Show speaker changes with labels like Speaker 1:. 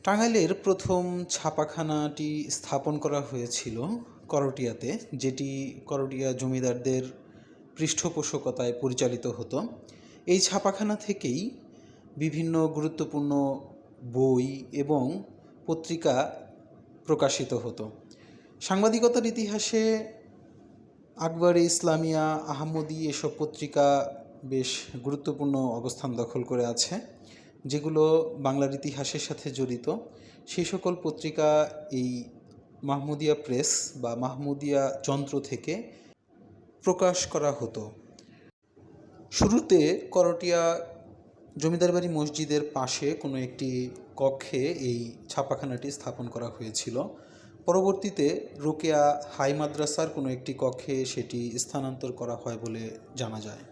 Speaker 1: টাঙ্গাইলের প্রথম ছাপাখানাটি স্থাপন করা হয়েছিল করটিয়াতে, যেটি করটিয়া জমিদারদের পৃষ্ঠপোষকতায় পরিচালিত হতো। এই ছাপাখানা থেকেই বিভিন্ন গুরুত্বপূর্ণ বই এবং পত্রিকা প্রকাশিত হতো। সাংবাদিকতার ইতিহাসে আকবরী, ইসলামিয়া, আহমদী এসব পত্রিকা বেশ গুরুত্বপূর্ণ অবস্থান দখল করে আছে, যেগুলো বাংলার ইতিহাসের সাথে জড়িত। সেই সকল পত্রিকা এই মাহমুদিয়া প্রেস বা মাহমুদিয়া যন্ত্র থেকে প্রকাশ করা হতো। শুরুতে করটিয়া জমিদার বাড়ি মসজিদের পাশে কোনো একটি কক্ষে এই ছাপাখানাটি স্থাপন করা হয়েছিল। পরবর্তীতে রোকেয়া হাই মাদ্রাসার কোনো একটি কক্ষে সেটি স্থানান্তর করা হয় বলে জানা যায়।